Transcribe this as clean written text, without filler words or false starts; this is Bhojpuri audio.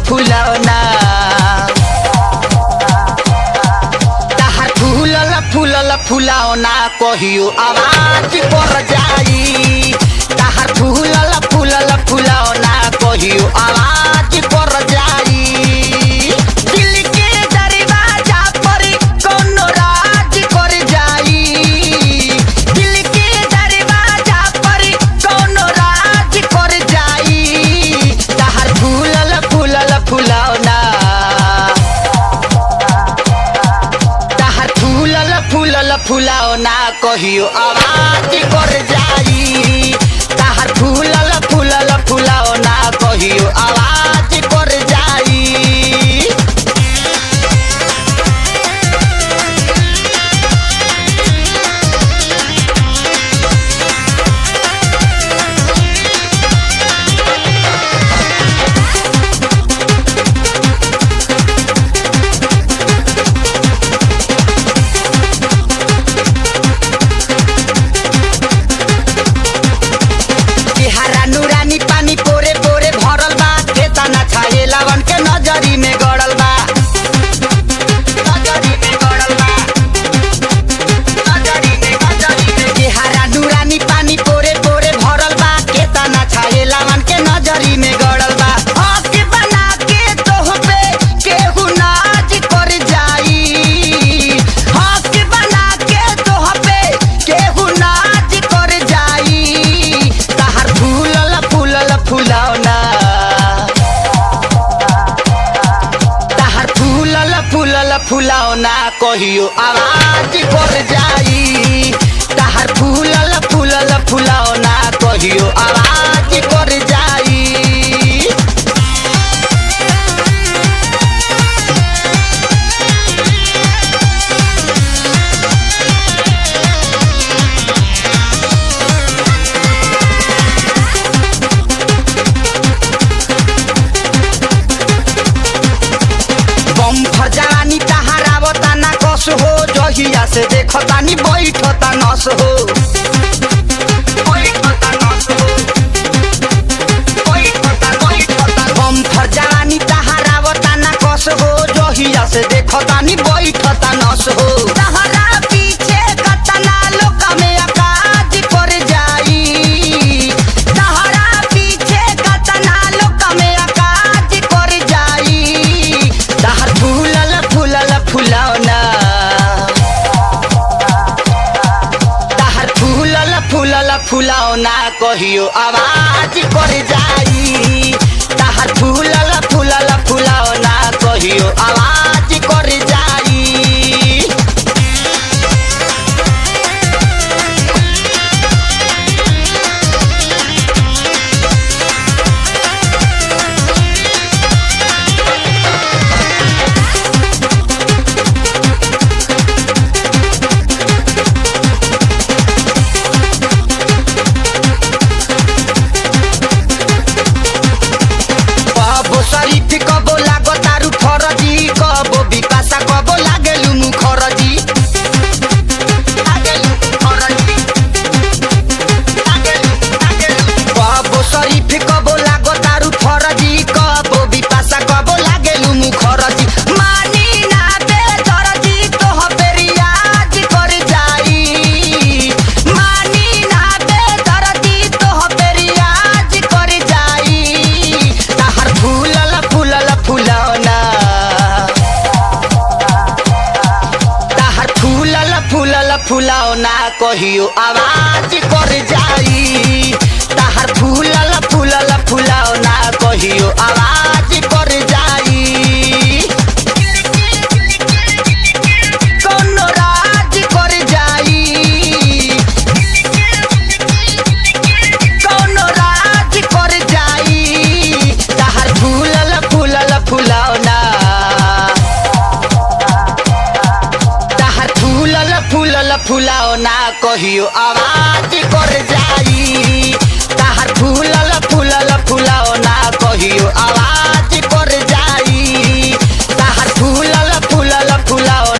फुलौना तहार फूलल फुलौना कहियो आवाज कर जाई तहार फूलल फुलौना कहियो आवाज कर जाई दिल के दरवाजा पर कोनो राज कर जाई दिल के दरवाजा पर कोनो राज कर जाई तहार फूलल फुलौना तहार फूलल फुलौना कहियो आवाज कर जाई तहार फूलल फुलौना कहियो आवाज कर जाई नूरानी पानी पोरे पोरे भरल बा खेता ना छाए लावन के नजरी में गड़ल बा नूरानी पानी पोरे पोरे भरल बा खेता ना छाए लावन के नजरी में गड़ल बा हक बना के तोह पे केहू नाज कर जाई हक बना के तोह पे केहू नाज कर जाई तहार फूलल फुलौना तहार फूलल फुलौना कहियो आवाज कर जाई तहार फूलल फुलौना कहियो आवाज कर जाई बम्फर जवानी तहार आवता ना कस हो जहिया से देखतानी बैठता नस हो बम्फर जवानी तहार आवता ना कस हो जहिया से देखतानी बैठता नस हो तहरा पीछे कतना लोग में आकाज कर जाई तहरा पीछे कतना लोग में आकाज कर जाई तहार फूलल फुलौना तहार फूलल फुलौना कहियो आवाज कर जाई तहार फूलल फुलौना कहियो आवाज कर जाई कबो शरीफ कबो लागो तारू फरजी कबो विकासा कबो लागेलु मुखरजी कबो शरीफ कबो लागो तारू फरजी कबो विकासा कबो लागेलु मुखरजी मानी ना बेदरजी तोह पे रियाज कर जाई मानी ना बेदरजी तोह पे रियाज कर जाई तहार फूलल फुलौना तहार फूलल फुलौना कहियो आवाज कर जाई तहार फूलल फुलौना कहियो आवाज कर जाई कोनो राज कर जाई कोनो राज कर जाई तहार फूलल फुलौना तहार फूलल फुलौना कहियो आवाज कर जाई तहार फूलल फुलौना कहियो आवाज